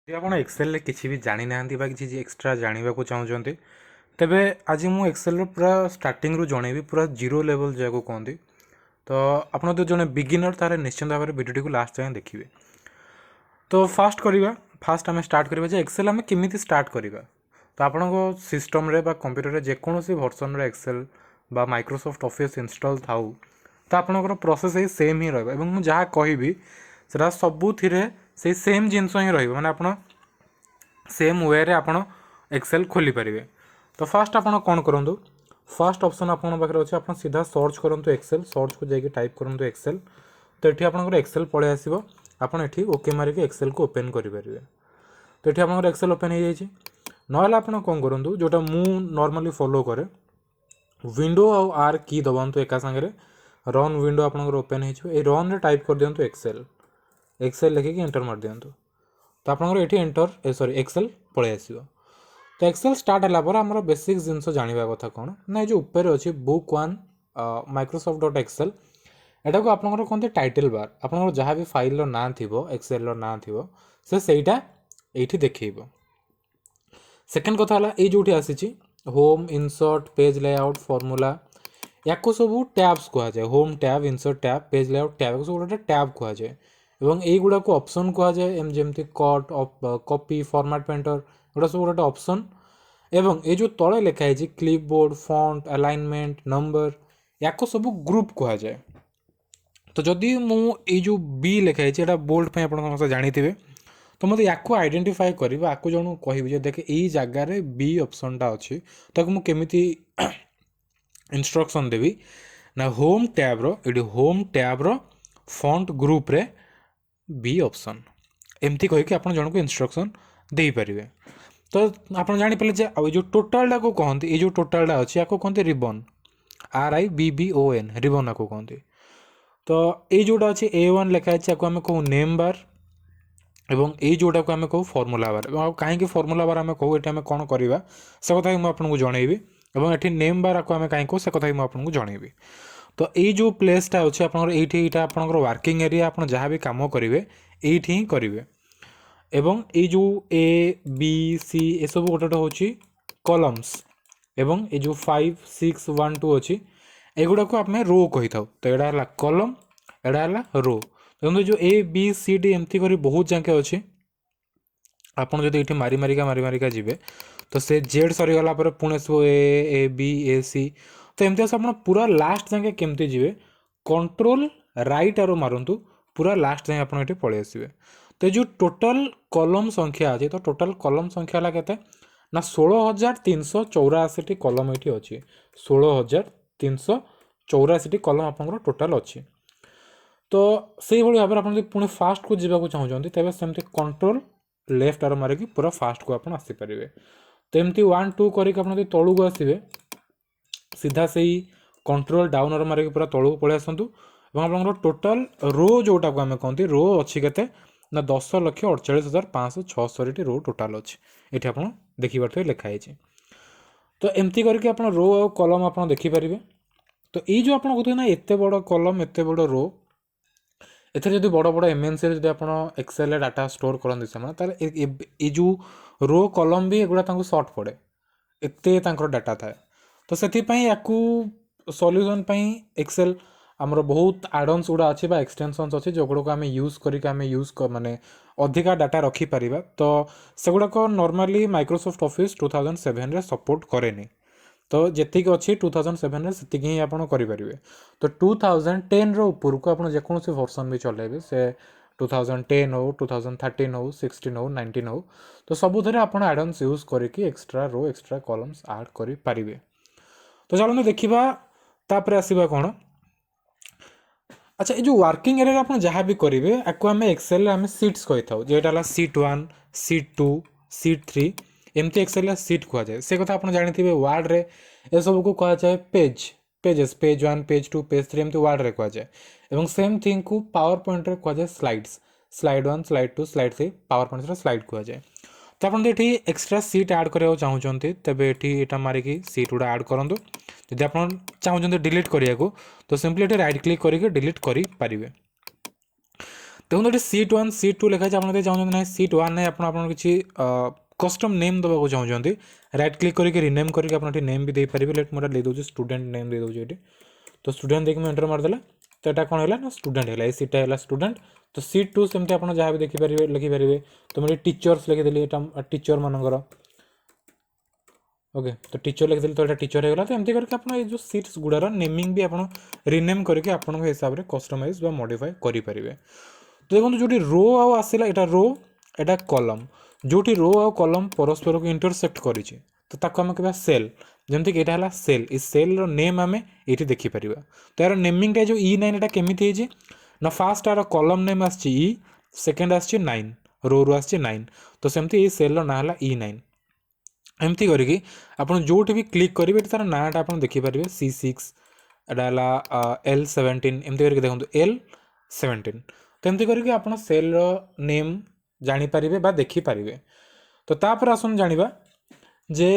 ଯଦି ଆପଣ ଏକ୍ସେଲରେ କିଛି ବି ଜାଣିନାହାନ୍ତି ବା କିଛି ଏକ୍ସଟ୍ରା ଜାଣିବାକୁ ଚାହୁଁଛନ୍ତି ତେବେ ଆଜି ମୁଁ ଏକ୍ସେଲର ପୁରା ଷ୍ଟାର୍ଟିଂରୁ ଜଣେଇବି, ପୁରା ଜିରୋ ଲେଭେଲ୍ ଯାହାକୁ କୁହନ୍ତି। ତ ଆପଣ ଯଦି ଜଣେ ବିଗିନର୍ ତାହେଲେ ନିଶ୍ଚିନ୍ତ ଭାବରେ ଭିଡ଼ିଓଟିକୁ ଲାଷ୍ଟ ଯାଏଁ ଦେଖିବେ। ତ ଫାଷ୍ଟ ଆମେ ଷ୍ଟାର୍ଟ କରିବା ଯେ ଏକ୍ସେଲ୍ ଆମେ କେମିତି ଷ୍ଟାର୍ଟ କରିବା। ତ ଆପଣଙ୍କ ସିଷ୍ଟମ୍ରେ ବା କମ୍ପ୍ୟୁଟରରେ ଯେକୌଣସି ଭର୍ସନ୍ର ଏକ୍ସେଲ୍ ବା ମାଇକ୍ରୋସଫ୍ଟ ଅଫିସ୍ ଇନଷ୍ଟଲ୍ ଥାଉ, ତ ଆପଣଙ୍କର ପ୍ରୋସେସ୍ ଏଇ ସେମ୍ ହିଁ ରହିବ ଏବଂ ମୁଁ ଯାହା କହିବି ସେଟା ସବୁଥିରେ ସେଇ ସେମ୍ ଜିନିଷ ହିଁ ରହିବ। ମାନେ ଆପଣ सेम वे आप एक्सेल खोली पारे। तो फास्ट आप कौन करूँ, फास्ट ऑप्शन आप पाखे अच्छे, आप सीधा सर्च करूँ एक्सेल, सर्च को जाकि टाइप करूँ एक्सेल। तो ये आप एक्सेल पलि आसो, आप ओके मारिक एक्सेल को ओपन करेंगे। तो ये आप एक्सेल ओपन हो जाए ना आप कौन करूँ जोटा मु नॉर्मली फॉलो करे, विंडो आर की दबातु एका सांगे रन विंडो आप ओपन हो रन टाइप कर दिंतु एक्सेल, एक्सेल लिखिक एंटर मार दिंतु। तो आपंकर ये एंटर सॉरी एक्सेल पलि आसो। तो एक्सेल स्टार्ट है आमर बेसिक जिनस जाना कथा कौन ना ये जो ऊपर अच्छी book one Microsoft dot Excel, एटा को आपंकर कहते टाइटल बार। आपंकर जहाँ भी फाइल ना थी एक्सेल ना थी सेटा ये देखब। सेकेंड कथा है ये आसी home insert page layout formula या सब टैब्स कहुए, home tab insert tab page layout tab सब गोटे टैब कहुए और यहीगुड़ा को ऑप्शन कहुए जमती कट कॉपी फॉर्मेट पेंटर गुड़ा सब गोटे ऑप्शन। एवं ये जो तले लिखाई क्लिपबोर्ड फॉन्ट अलाइनमेंट नंबर या सब ग्रुप कहुए। तो जदि मुझे जो बी लिखाई है बोल्ड पे आप जानते तो मतलब या आइडेंटिफाई करी आपको जन कह देखे यही जगार बी ऑप्शनटा अच्छी ताकि मुझे इंस्ट्रक्शन देवी ना होम टैब्र ये होम टैब्र फॉन्ट ग्रुप रे बी ऑप्शन एमती कहीकि आप जन को इंस्ट्रक्शन दे पारे। तो आप जापारे जो टोटालटा को कहते ये जो टोटालटा अच्छी या कहते रिबन RIBBON रिबन आपको कहते। तो ये जोटा अच्छे A1 लिखाई आम कहूँ नेम बार एवं ये जोटा को आम कहूँ फॉर्मूला बार। कहीं फॉर्मूला बार आम कहूँ ये कौन करवा से कथा मुझे जनइबी और ये नेम बार को आम कहीं कहूँ से कथा मुझे जनइबी। तो ये जो प्लेसटा अच्छे आप वर्किंग एरिया आप जहाँ भी कम करेंगे ये ही करेंगे। एवं ये जो ए बी सी ये सब गोटे हूँ कॉलम्स एवं ये जो 5 6 1 2 अच्छी एगुड़ा को आम रो कही था। तो यहाँ है कॉलम एड़ा है रो। देखो जो ए बी सी डी एमती कर बहुत जाके अच्छे आपड़ जो ये मारी मारिका जी तो से जेड सरीगला पुणे सब ए बी ए सी। तो एमती आप पूरा लास्ट जाके केमती जी कंट्रोल राइट आरो मारंतु पूरा लास्ट जाए आप पलि आसवे। तो जो टोटल कलम संख्या अच्छे तो टोटल कलम संख्या है केते ना 16,384 कलम ये अच्छी 16,384 कलम आप टोटाल अच्छी। तो से भाव में आप पुणी फास्ट को जावाक चाहते तेज सेमती कंट्रोल लेफ्ट आरो मारिकी पूरा फास्ट को आप आसीपारे। तो एमती 1 2 करके तलू को आसवे सीधा से कंट्रोल डाउन आरो मारिकी पूरा तलू पलि आसतु और आप टोटाल रो जोटा को आम कहते रो अच्छी के ना 10,48,576 रो टोटाल अच्छी ये आप देखिपे लिखाई। तो एमती करके आप रो और कलम आप देखिपारे। तो ये जो आप कहते ना एत बड़ कलम एत बड़ रो एथे जो बड़ बड़ एमएनसी जो आप एक्सेल डाटा स्टोर करते समय ये जो रो कलम भी एगुड़ा सर्ट पड़े एत डाटा थाए। तो से सॉल्यूशन एक्सेल आमर बहुत आडन्स गुड़ा अच्छी एक्सटेंशन्स अच्छी जो गुड़ा आम यूज कर माने अधिका डाटा रखिपर। तो से गुड़ाक नॉर्मली माइक्रोसॉफ्ट ऑफिस 2007 रे सपोर्ट करेनि। तो जीक अच्छी 2007 से ही आप करेंगे। तो 2010 ऊपर को आप जेकोसी वर्सन भी चलेबे से 2010 हो 2013 हो 16 हो 19 हो तो सबुथ आप एडन्स यूज करके एक्सट्रा रो एक्सट्रा कॉलम्स ऐड करें। तो चलो देखा तापर आसवा कौन। अच्छा ये जो वर्किंग एरिया आप जहाँ भी करेंगे आपको आम एक्सेल आम सीट्स कही था जेटा सीट 1 सीट 2 सीट 3 एमती एक्सेल सीट कहुए से कथा आप जानते वार्ड रे ये सब को कहुए page pages page 1 page 2 page 3 एमती वार्ड रे कहुए और सेम थिंग को पावर पॉइंट रे कहुए slides slide 1 slide 2 slide 3 power point slide कहुए। तो आप एक्सट्रा सीट ऐड करने चाहते तेज ये मारिकी सीट गुड़ा ऐड करूँ। जदि आप चाहते डिलीट करने को तो सिंपली राइट क्लिक करके डिलीट करें। देखो ये सीट 1 सीट 2 लिखा है, आप चाहते ना सीट 1 ना आप किसी कस्टम नेम देवाक चाहते राइट क्लिक करके रिनेम करके आप नेम भी दे पारे। लेट मोटा दे दूँ स्टूडेंट नेम दे दूँ ये, तो स्टूडेंट देखिए एंटर मारदेला तो यहाँ कौन है ना स्टूडेंट है, सीटा है स्टूडेंट। तो सीट 2 सेमती आप जहाँ भी देखिपारे लिखिपारे। तो मुझे टीचर्स लिखिदेली, यहाँ टीचर मानकर ओके, तो टीचर लिखिदेली तो यहाँ टीचर होगा। तो एमती करके आप जो सीट्स गुड़ार नेमिंग भी आप रिनेम करके आप हिसाब से कस्टमाइज बा मॉडिफाई करेंगे। तो देखो जो रो आसला यहाँ रो एटा कलम, जो रो आ कलम परस्पर को इंटरसेक्ट कर तो ताको आम कह सेल, जमती कि यहाँ सेल, इस सेल रो नेम आम ये देखिपर। तो यार नेमिंग जो E9 एटा केमिति है ना, फास्ट यार कलम नेम आसी ई, सेकेंड आसी 9, रो रू आसी 9, तो सेमती ये सेल ना है E9। एमती करके आपड़ जो भी क्लिक करेंगे तार नाटा आप देखिपारे C6 एटा L17 एमती करके देखो L17। तो एमती करके आप सेल नेम जानीपारे बा देखिपारे। तो तापर आसन जानिबा जे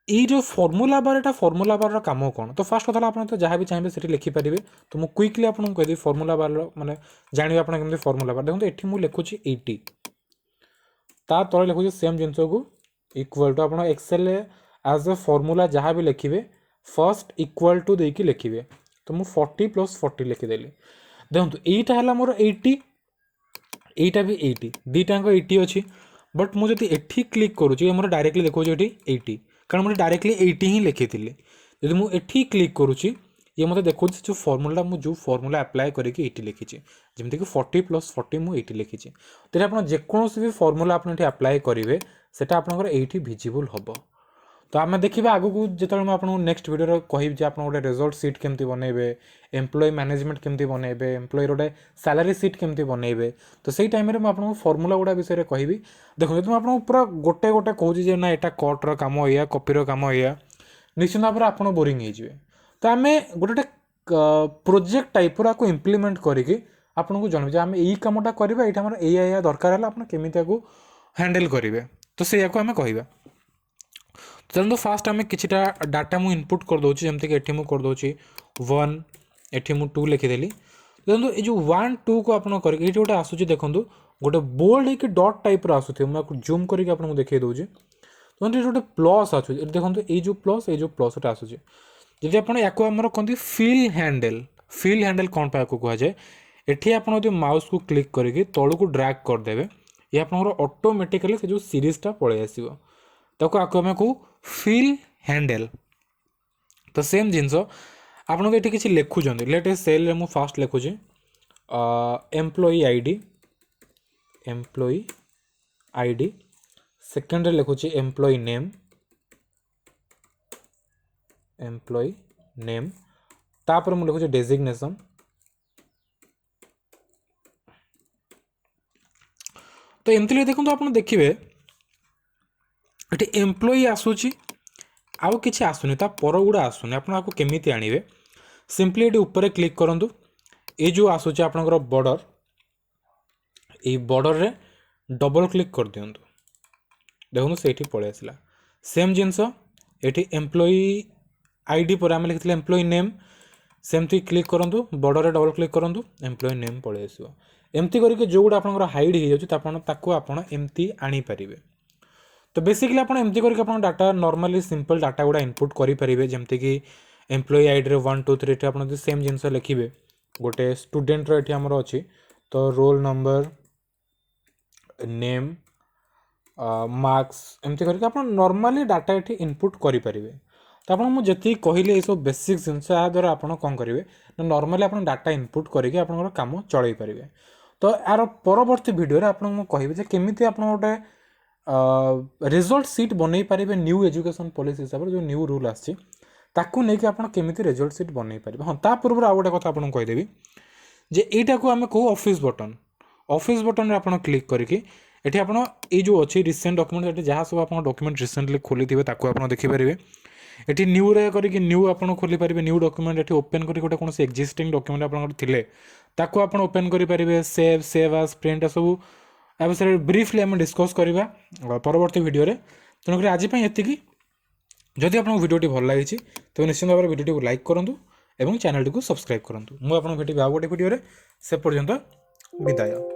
ये जो फॉर्मूला बार एटा फॉर्मूला बार काम कौन। तो फास्ट कथा आप तो जहाँ भी चाहिए से लिखिपारे। तो मुझे क्विकली आपको कहदेवी फॉर्मूला बार माने जानिबा आप केमती फॉर्मूला बार। देखो ये मुझे लिखुची 80 ता तले लिखुची सेम जिनस को इक्वल टू आप एक्सेल एज ए फॉर्मूला जहाँ भी लिखे फर्स्ट इक्वल टू देकी लिखे। तो मुझे 40 + 40 लिखिदेली। देखो यहीटा है मोर 80, यहीटा भी 80, दुईटाक 80 अच्छी। बट मुझे एठी क्लिक करुँची मोर डायरेक्टली देखो ये 80, कारण मुझे डायरेक्टली 80 ही लिखी थी। जब मुझे क्लिक करुँची ये मतलब देखो जो फॉर्मूला जो फॉर्मूला अप्लाई करके ये लिखी, जमीक कि 40 + 40 मुझे लिखी। तो आप जेकोसी भी फॉर्मूला आप अप्लाई करेंगे सेटा आपंकर ये भिजिबल हम। तो आम देखा आगक जो मुझे नेक्स्ट वीडियो कहि आप गोटे रिजल्ट सीट केमती बनइबे, एम्प्लॉय मैनेजमेंट केमती बनइबे, एम्प्लॉयर गोटे सैलरी सीट केमती बनइबे। तो सही टाइम में आपको फॉर्मूला गुड़ा विषय में कहि। देखो जो आपको पूरा गोटे गोटे कहूँ ना यहाँ कट्र काम या कॉपीर काम या निश्चित भाव में आप बोरिंग हो। तो आम गोटे प्रोजेक्ट टाइप आपको इम्प्लीमेंट करके आपको जनइबे आम यही कमटा करवा ये या दरकार है आप केमी हैंडल करेंगे। तो से आम कह चलो फास्ट आम कि डाटा मुझे इनपुट करदे जमीक ये मुझे करदे 1, ये मुझे 2 लिखिदेली। देखो ये जो 1 2 को आप ये गोटे आसूँ देखो गोटे बोल्ड है कि डॉट टाइप आसूँ मुझे जूम करके आपको देखा दूसरी। तो ये गोटे प्लस आसूँ देखो ये जो प्लस ये आसूँ जब आप कहते फिल हैंडल कौन पाक कहुए ये आप माउस को क्लिक करके तलू को ड्रैग करदे ये आप ऑटोमेटिकली से जो सीरीजटा पलि आसो ताको आको आम कहू फिल हैंडल। तो सेम जिनस आपको ये किसी लिखुं लेट ए सेल मु फास्ट लिखुची एम्प्लॉई आईडी सेकेंड लिखुची एम्प्लॉई नेम तापर मुझे लिखुची डेजिग्नेशन। तो एमती देखो आप देखिए ये एम्प्लॉई आसूची आउ किसी आसुनी पर गुड़ा आसुनी आपको केमिति आनिबे सिंपली ये ऊपर क्लिक करूँ ये जो आसूची आपनकर बॉर्डर ये बॉर्डर रे डबल क्लिक कर दिंतु देखो से पलि आसला सेम जिनस ये एम्प्लॉई आईडी पर आम लिखी एम्प्लॉई नेम सेमती क्लिक करूँ बॉर्डर रे डबल क्लिक करूँ एम्प्लॉई नेम पलि आसो एमती करके जो गुड़ा आपनकर हाइड हो जाए एमती आनीपारे। तो बेसिकली आप एमती करके आप डाटा नॉर्मली सिंपल डाटा गुड़ा इनपुट करेंगे जमती कि एम्प्लॉई आईडी 1 2 3 आप सेम जिनस लिखे गोटे स्टूडेंट ये आमर अच्छी तो रोल नंबर नेम मार्क्स एमती करके आप नॉर्मली डाटा ये इनपुट करेंगे। तो आपको मुझे जी कहली ये सब बेसिक जिनस या द्वारा आप कौन करेंगे ना नॉर्मली आप डाटा इनपुट करके आप काम चल पारे। तो यार परवर्ती वीडियो आपको कहि केमी आप गोटे रिजल्ट सीट बनई पारे न्यू एजुकेशन पॉलिसी हिसाब से जो न्यू रूल आसी नहीं आप केमी रिजल्ट सीट बनई पारे। हाँ ता पूर्व आउ गोटे कथा आपको कहीदेवी जे यहीटा को आम कहू ऑफिस बटन रे आप क्लिक करके ये आप जो अच्छी रिसेंट डॉक्यूमेंट जहाँ सब आप डॉक्यूमेंट रिसेंटली खोली थे आप देखिपारे ये न्यू रे करके न्यू आप खोली पारे न्यू डॉक्यूमेंट ये ओपन करके गोटे कौन एक्जिस्टिंग डॉक्यूमेंट आप ओपन करेंगे सेव एज प्रिंट सब या विषय ब्रीफली आम डिस्कस करवा परवर्ती वीडियो रे। तेणुक आज ये जदि आपको वीडियोटी भल लगी तो निश्चित भाव में वीडियो को लाइक करूँ और चैनल को सब्सक्राइब करूँ। मुझे भेटी आउ गोटे वीडियो से पर्यंत ବିଦାୟ।